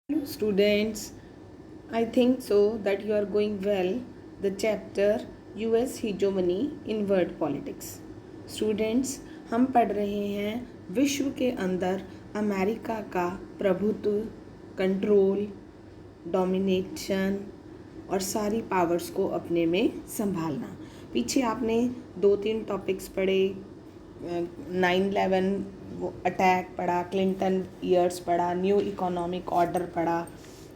Hello students, I think so that you are going well. The chapter US hegemony in world politics. Students, हम पढ़ रहे हैं विश्व के अंदर अमेरिका का प्रभुत्व, कंट्रोल, डोमिनेशन और सारी पावर्स को अपने में संभालना। पीछे आपने 2-3 टॉपिक्स पढ़े, 9/11 वो अटैक पढ़ा, क्लिंटन ईयर्स पढ़ा, न्यू इकोनॉमिक ऑर्डर पढ़ा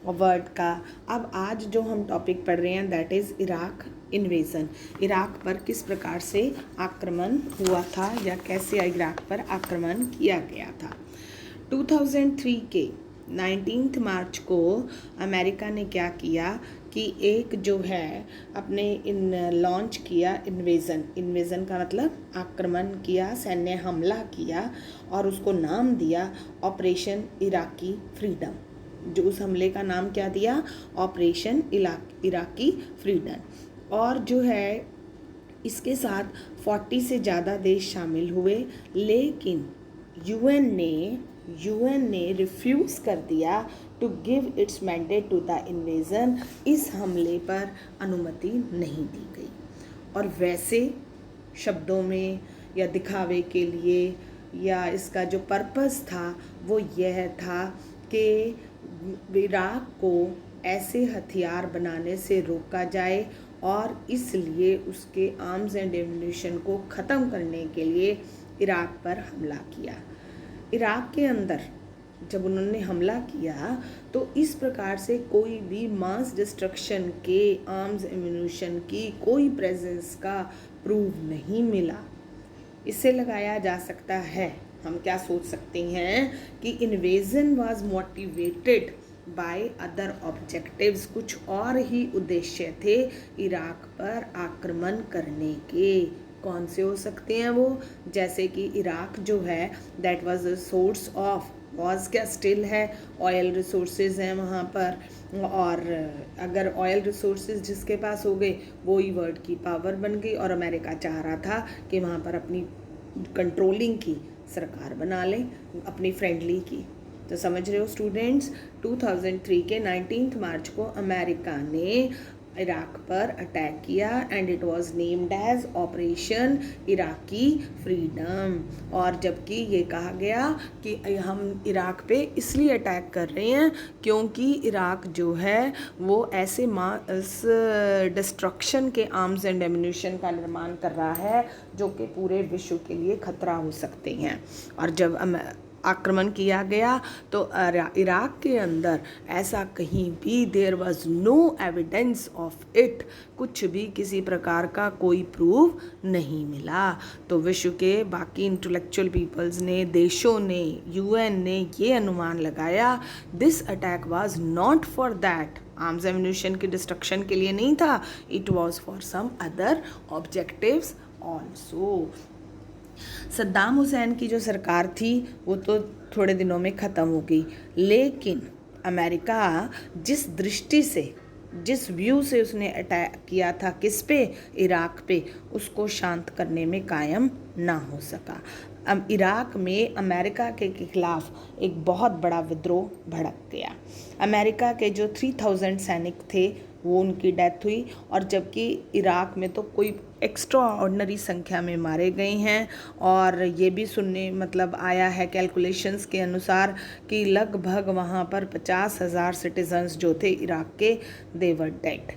वर्ल्ड का। अब आज जो हम टॉपिक पढ़ रहे हैं that is Iraq invasion. Iraq पर किस प्रकार से आक्रमण हुआ था या कैसे इराक पर आक्रमण किया गया था। 2003 के 19 मार्च को अमेरिका ने क्या किया कि एक जो है अपने लॉन्च किया इन्वेज़न का मतलब आक्रमण किया, सैन्य हमला किया और उसको नाम दिया ऑपरेशन इराकी फ्रीडम। जो उस हमले का नाम क्या दिया, ऑपरेशन इराकी फ्रीडम। और जो है इसके साथ 40 से ज़्यादा देश शामिल हुए, लेकिन यूएन ने रिफ्यूज़ कर दिया to give its mandate to the invasion. इस हमले पर अनुमति नहीं दी गई। और वैसे शब्दों में या दिखावे के लिए या इसका जो पर्पस था वो यह था कि इराक को ऐसे हथियार बनाने से रोका जाए और इसलिए उसके आर्म्स एंड एम्यूनिशन को ख़त्म करने के लिए इराक पर हमला किया। इराक के अंदर जब उन्होंने हमला किया तो इस प्रकार से कोई भी मास डिस्ट्रक्शन के आर्म्स एम्यूनिशन की कोई प्रेजेंस का प्रूव नहीं मिला। इससे लगाया जा सकता है, हम क्या सोच सकते हैं कि invasion was motivated by other objectives. कुछ और ही उद्देश्य थे इराक पर आक्रमण करने के। कौन से हो सकते हैं वो, जैसे कि इराक जो है that was the source of, was क्या स्टिल है, ऑयल रिसोर्सेज हैं वहाँ पर। और अगर ऑयल रिसोर्सेज जिसके पास हो गए वो ही वर्ल्ड की पावर बन गई। और अमेरिका चाह रहा था कि वहाँ पर अपनी कंट्रोलिंग की सरकार बना लें, अपनी फ्रेंडली की। तो समझ रहे हो स्टूडेंट्स, 2003 के 19 मार्च को अमेरिका ने इराक पर अटैक किया and it was named as operation Iraqi freedom. और जबकि ये कहा गया कि हम इराक पे इसलिए अटैक कर रहे हैं क्योंकि इराक जो है वो ऐसे मास डिस्ट्रक्शन के आर्म्स एंड एम्यूनिशन का निर्माण कर रहा है जो कि पूरे विश्व के लिए खतरा हो सकते हैं। और जब आक्रमण किया गया तो इराक के अंदर ऐसा कहीं भी there was no evidence of it, कुछ भी किसी प्रकार का कोई प्रूफ नहीं मिला। तो विश्व के बाकी इंटेलेक्चुअल पीपल्स ने, देशों ने, यूएन ने ये अनुमान लगाया this attack was not for that, arms ammunition के डिस्ट्रक्शन के लिए नहीं था, it was for some other objectives also. Saddam Hussein की जो सरकार थी वो तो थोड़े दिनों में ख़त्म हो गई, लेकिन अमेरिका जिस दृष्टि से, जिस व्यू से उसने अटैक किया था किस पे, इराक पे, उसको शांत करने में कायम ना हो सका। अब इराक में अमेरिका के खिलाफ एक बहुत बड़ा विद्रोह भड़क गया। अमेरिका के जो 3000 सैनिक थे वो उनकी डेथ हुई। और जबकि इराक में तो कोई एक्स्ट्रा ऑर्डिनरी संख्या में मारे गए हैं। और ये भी सुनने मतलब आया है कैलकुलेशंस के अनुसार कि लगभग वहाँ पर 50,000 सिटीजन्स जो थे इराक के दे वर डेड।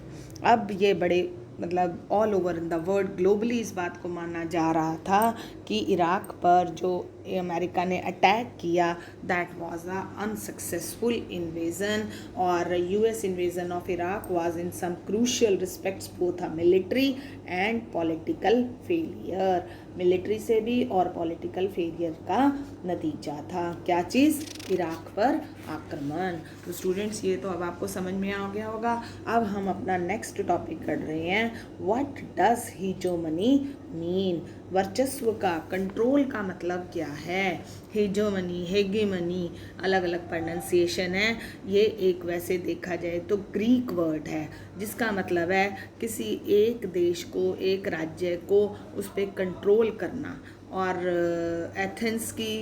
अब ये बड़े मतलब all over in the world globally इस बात को माना जा रहा था कि इराक पर जो अमेरिका ने अटैक किया that was a unsuccessful invasion. और US invasion of Iraq was in some crucial respects both a military and political failure. Military से भी और पॉलिटिकल फेलियर का नतीजा था क्या चीज़, इराक पर आक्रमण। तो स्टूडेंट्स ये तो अब आपको समझ में आ गया होगा। अब हम अपना नेक्स्ट टॉपिक कर रहे हैं, व्हाट डज हीजोमनी मीन। वर्चस्व का, कंट्रोल का मतलब क्या है। हेजोमनी, हेगेमनी अलग अलग प्रोनाउंसिएशन है। ये एक वैसे देखा जाए तो ग्रीक वर्ड है जिसका मतलब है किसी एक देश को, एक राज्य को उस पर कंट्रोल करना। और एथेंस की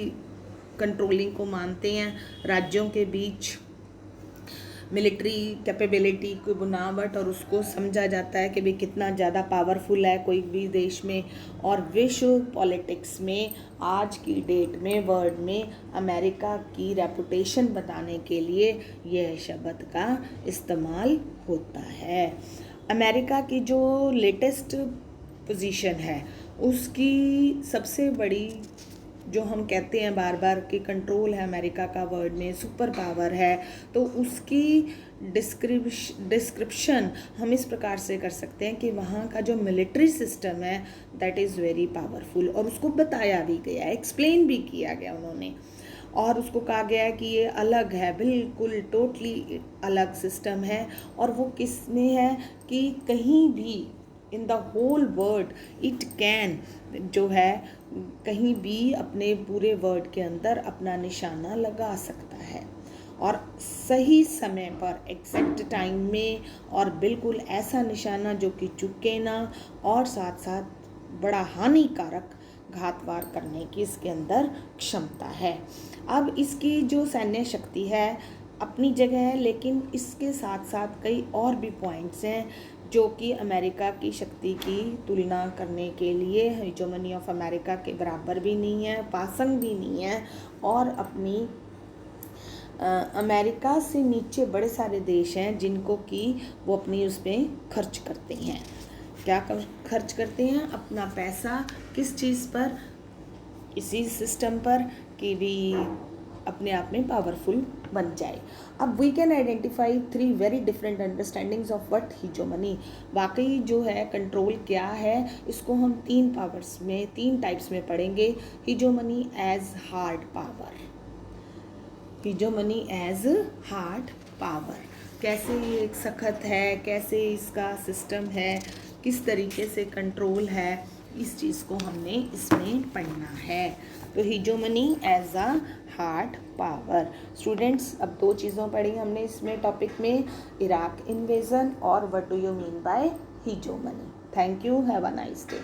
कंट्रोलिंग को मानते हैं राज्यों के बीच मिलिट्री कैपेबिलिटी की बनावट और उसको समझा जाता है कि भाई कितना ज़्यादा पावरफुल है कोई भी देश में। और विश्व पॉलिटिक्स में आज की डेट में वर्ल्ड में अमेरिका की रेपुटेशन बताने के लिए यह शब्द का इस्तेमाल होता है। अमेरिका की जो लेटेस्ट पोजीशन है उसकी सबसे बड़ी जो हम कहते हैं बार बार कि कंट्रोल है अमेरिका का वर्ल्ड में, सुपर पावर है, तो उसकी डिस्क्रिप्शन हम इस प्रकार से कर सकते हैं कि वहाँ का जो मिलिट्री सिस्टम है दैट इज़ वेरी पावरफुल। और उसको बताया भी गया, एक्सप्लेन भी किया गया उन्होंने, और उसको कहा गया है कि ये अलग है, बिल्कुल टोटली अलग सिस्टम है। और वो किस में है कि कहीं भी in the whole world it can जो है कहीं भी अपने पूरे वर्ल्ड के अंदर अपना निशाना लगा सकता है, और सही समय पर एग्जैक्ट टाइम में, और बिल्कुल ऐसा निशाना जो कि चुके ना, और साथ साथ बड़ा हानिकारक घातवार करने की इसके अंदर क्षमता है। अब इसकी जो सैन्य शक्ति है अपनी जगह है, लेकिन इसके साथ साथ कई और भी पॉइंट्स हैं जो कि अमेरिका की शक्ति की तुलना करने के लिए हेजेमनी ऑफ अमेरिका के बराबर भी नहीं है, पासंग भी नहीं है। और अपनी अमेरिका से नीचे बड़े सारे देश हैं जिनको कि वो अपनी उसमें खर्च करते हैं। क्या खर्च करते हैं? अपना पैसा किस चीज़ पर? इसी सिस्टम पर कि भी अपने आप में पावरफुल बन जाए। अब we can identify 3 very different understandings of what hegemony. वाकई जो है कंट्रोल क्या है, इसको हम 3 पावर्स में, 3 टाइप्स में पढ़ेंगे। Hegemony as hard power, hegemony as hard power, कैसे ये एक सख्त है, कैसे इसका सिस्टम है, किस तरीके से कंट्रोल है, इस चीज़ को हमने इसमें पढ़ना है। तो hegemony as a hard power. Students, अब 2 चीज़ों पढ़ी हमने इसमें टॉपिक में, इराक इन्वेजन और what do you mean by hegemony. Thank you, have a nice day.